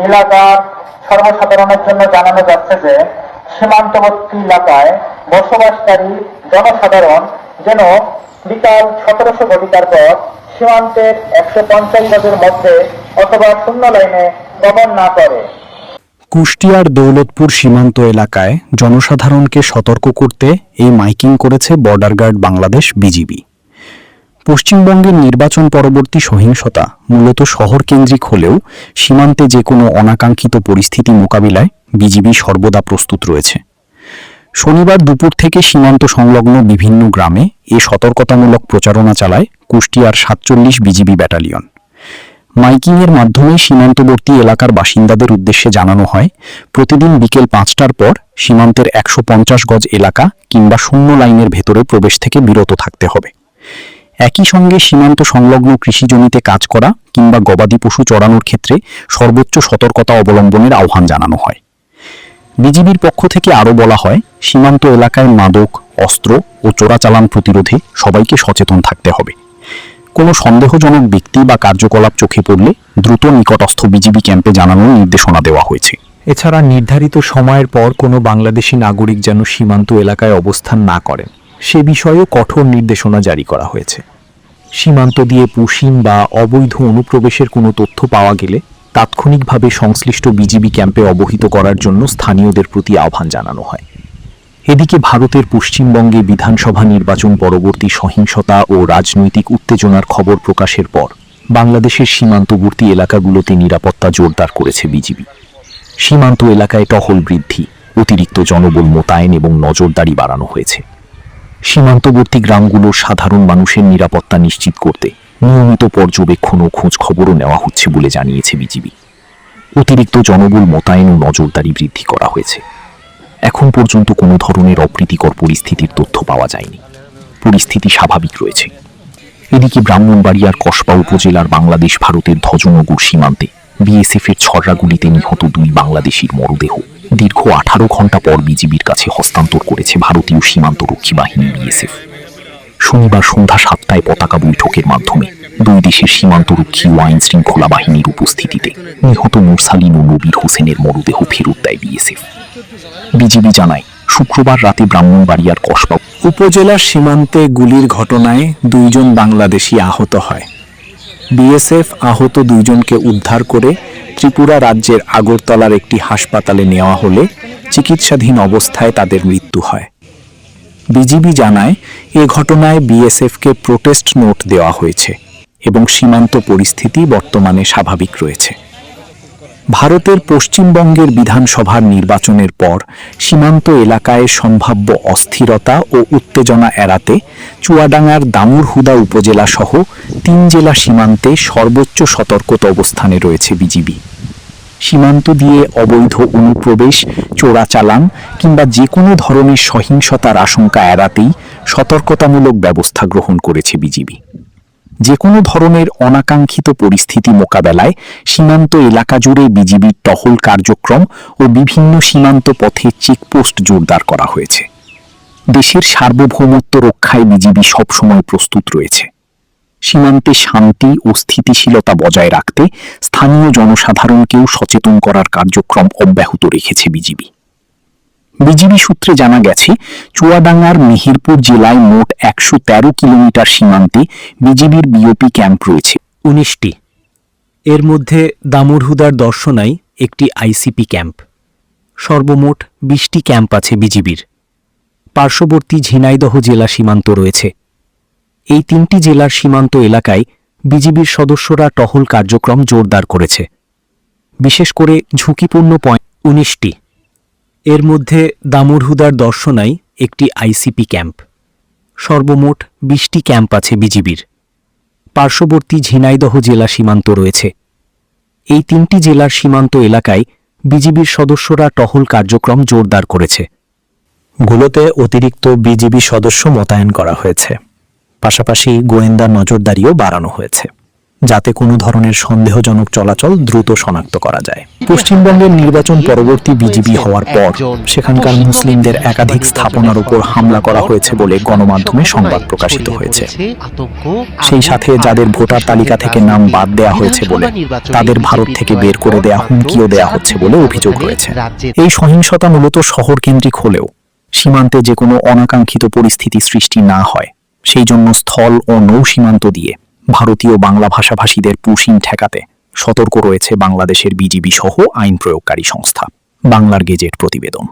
এলাকার সর্বসাধারণের জন্য জানানো যাচ্ছে যে সীমান্তবর্তী এলাকায় বসবাসকারী জনসাধারণ যেন বিকাল 1700 ঘটিকার পর সীমান্তের 150 গজের মধ্যে অথবা শূন্য লাইনে গমন না করে। কুষ্টিয়ার দৌলতপুর সীমান্ত এলাকায় জনসাধারণকে সতর্ক করতে এই মাইকিং করেছে বর্ডার গার্ড বাংলাদেশ বিজিবি। পশ্চিমবঙ্গের নির্বাচন পরবর্তী সহিংসতা মূলত শহর কেন্দ্রিক হলেও সীমান্তে যে কোনো অনাকাঙ্ক্ষিত পরিস্থিতি মোকাবিলায় বিজিবি সর্বদা প্রস্তুত রয়েছে। শনিবার দুপুর থেকে সীমান্ত সংলগ্ন বিভিন্ন গ্রামে এ সতর্কতামূলক প্রচারণা চালায় কুষ্টিয়ার 47 বিজিবি ব্যাটালিয়ন। মাইকিংয়ের মাধ্যমে সীমান্তবর্তী এলাকার বাসিন্দাদের উদ্দেশ্যে জানানো হয়, প্রতিদিন বিকেল 5টার পর সীমান্তের 150 গজ এলাকা কিংবা শূন্য লাইনের ভেতরে প্রবেশ থেকে বিরত থাকতে হবে। একই সঙ্গে সীমান্ত সংলগ্ন কৃষিজমিতে কাজ করা কিংবা গবাদি পশু চড়ানোর ক্ষেত্রে সর্বোচ্চ সতর্কতা অবলম্বনের আহ্বান জানানো হয়। বিজিবির পক্ষ থেকে আরও বলা হয়, সীমান্ত এলাকায় মাদক, অস্ত্র ও চোরাচালান প্রতিরোধে সবাইকে সচেতন থাকতে হবে। কোনো সন্দেহজনক ব্যক্তি বা কার্যকলাপ চোখে পড়লে দ্রুত নিকটস্থ বিজিবি ক্যাম্পে জানানোর নির্দেশনা দেওয়া হয়েছে। এছাড়া নির্ধারিত সময়ের পর কোনো বাংলাদেশি নাগরিক যেন সীমান্ত এলাকায় অবস্থান না করেন সে বিষয়েও কঠোর নির্দেশনা জারি করা হয়েছে। সীমান্ত দিয়ে পুশিং বা অবৈধ অনুপ্রবেশের কোনো তথ্য পাওয়া গেলে তাৎক্ষণিকভাবে সংশ্লিষ্ট বিজিবি ক্যাম্পে অবহিত করার জন্য স্থানীয়দের প্রতি আহ্বান জানানো হয়। এদিকে ভারতের পশ্চিমবঙ্গে বিধানসভা নির্বাচন পরবর্তী সহিংসতা ও রাজনৈতিক উত্তেজনার খবর প্রকাশের পর বাংলাদেশের সীমান্তবর্তী এলাকাগুলোতে নিরাপত্তা জোরদার করেছে বিজিবি। সীমান্ত এলাকায় টহল বৃদ্ধি, অতিরিক্ত জনবল মোতায়েন এবং নজরদারি বাড়ানো হয়েছে। সীমান্তবর্তী গ্রামগুলোর সাধারণ মানুষের নিরাপত্তা নিশ্চিত করতে নিয়মিত পর্যবেক্ষণ ও খোঁজ খবরও নেওয়া হচ্ছে বলে জানিয়েছে বিজিবি। অতিরিক্ত জনবল মোতায়েন ও নজরদারি বৃদ্ধি করা হয়েছে। এখন পর্যন্ত কোনো ধরনের অপ্রীতিকর পরিস্থিতির তথ্য পাওয়া যায়নি। পরিস্থিতি স্বাভাবিক রয়েছে। এদিকে ব্রাহ্মণবাড়িয়ার কসবা উপজেলার বাংলাদেশ ভারতের ধ্বজনগর সীমান্তে বিএসএফের ছড়া গুলিতে নিহত 2 বাংলাদেশির মরদেহ দীর্ঘ 18 ঘণ্টা পর বিজিবির কাছে হস্তান্তর করেছে ভারতীয় সীমান্তরক্ষী বাহিনী বিএসএফ। শনিবার সন্ধ্যা 7টায় পতাকা বৈঠকের মাধ্যমে 2 দেশের সীমান্তরক্ষী ও আইন শৃঙ্খলা বাহিনীর উপস্থিতিতে নিহত মুরসালিন ও নবীর হোসেনের মরদেহ ফেরত দেয় বিএসএফ। বিজিবি জানায়, শুক্রবার রাতে ব্রাহ্মণবাড়িয়ার কসবা উপজেলার সীমান্তে গুলির ঘটনায় 2 জন বাংলাদেশি আহত হয়। বিএসএফ আহত 2 জনকে উদ্ধার করে ত্রিপুরা রাজ্যের আগরতলার একটি হাসপাতালে নেওয়া হলে চিকিৎসাধীন অবস্থায় তাদের মৃত্যু হয়। বিজিবি জানায়, এ ঘটনায় বিএসএফকে প্রোটেস্ট নোট দেওয়া হয়েছে এবং সীমান্ত পরিস্থিতি বর্তমানে স্বাভাবিক রয়েছে। ভারতের পশ্চিমবঙ্গের বিধানসভার নির্বাচনের পর সীমান্ত এলাকায় সম্ভাব্য অস্থিরতা ও উত্তেজনা এড়াতে চুয়াডাঙ্গার দামুড়হুদা উপজেলা সহ 3 জেলা সীমান্তে সর্বোচ্চ সতর্কতা অবস্থানে রয়েছে বিজিবি। সীমান্ত দিয়ে অবৈধ অনুপ্রবেশ, চোরাচালান কিংবা যে কোনো ধরনের সহিংসতার আশঙ্কা এড়াতেই সতর্কতামূলক ব্যবস্থা গ্রহণ করেছে বিজিবি। যে কোনো ধরনের অনাকাঙ্ক্ষিত পরিস্থিতি মোকাবেলায় সীমান্ত এলাকা জুড়ে বিজিবির টহল কার্যক্রম ও বিভিন্ন সীমান্ত পথে চেকপোস্ট জোরদার করা হয়েছে। দেশের সার্বভৌমত্ব রক্ষায় বিজিবি সবসময় প্রস্তুত রয়েছে। সীমান্তে শান্তি ও স্থিতিশীলতা বজায় রাখতে স্থানীয় জনসাধারণকেও সচেতন করার কার্যক্রম অব্যাহত রেখেছে বিজিবি। বিজিবি সূত্রে জানা গেছে, চুয়াডাঙ্গার মেহেরপুর জেলায় মোট 113 কিলোমিটার সীমান্তে বিজিবির বিওপি ক্যাম্প রয়েছে 19টি। এর মধ্যে দামুড়হুদার দর্শনায় একটি আইসিপি ক্যাম্প। সর্বমোট 20টি ক্যাম্প আছে বিজিবির। পার্শ্ববর্তী ঝিনাইদহ জেলা সীমান্ত রয়েছে। এই 3টি জেলার সীমান্ত এলাকায় বিজিবির সদস্যরা টহল কার্যক্রম জোরদার করেছে। বিশেষ করে ঝুঁকিপূর্ণ পয়েন্ট 19টি। এর মধ্যে দামুড়হুদার দর্শনায় একটি আইসিপি ক্যাম্প। সর্বমোট 20টি ক্যাম্প আছে বিজিবির। পার্শ্ববর্তী ঝিনাইদহ জেলা সীমান্ত রয়েছে। এই 3টি জেলার সীমান্ত এলাকায় বিজিবির সদস্যরা টহল কার্যক্রম জোরদার করেছে। গুলোতে অতিরিক্ত বিজিবি সদস্য মোতায়েন করা হয়েছে। পাশাপাশি গোয়েন্দা নজরদারিও বাড়ানো হয়েছে। যাতে কোনো ধরনের সন্দেহজনক চলাচল দ্রুত শনাক্ত করা যায়। পশ্চিমবঙ্গের নির্বাচন পরবর্তী বিজিবি হওয়ার পর সেখানকার মুসলিমদের একাধিক স্থাপনার উপর হামলা করা হয়েছে বলে গণমাধ্যমে সংবাদ প্রকাশিত হয়েছে। সেই সাথে যাদের ভোটার তালিকা থেকে নাম বাদ দেওয়া হয়েছে বলে তাদের ভারত থেকে বের করে দেওয়া হুমকিও দেওয়া হচ্ছে বলে অভিযোগ রয়েছে। এই সহিংসতা মূলত শহর কেন্দ্রিক হলেও সীমান্তে যে কোনো অনাকাঙ্ক্ষিত পরিস্থিতি সৃষ্টি না হয় সেই জন্য স্থল ও নৌ সীমান্ত দিয়ে ভারতীয় বাংলা ভাষাভাষীদের পুশিং ঠেকাতে সতর্ক রয়েছে বাংলাদেশের বিজিবি সহ আইন প্রয়োগকারী সংস্থা। বাংলার গেজেট প্রতিবেদন।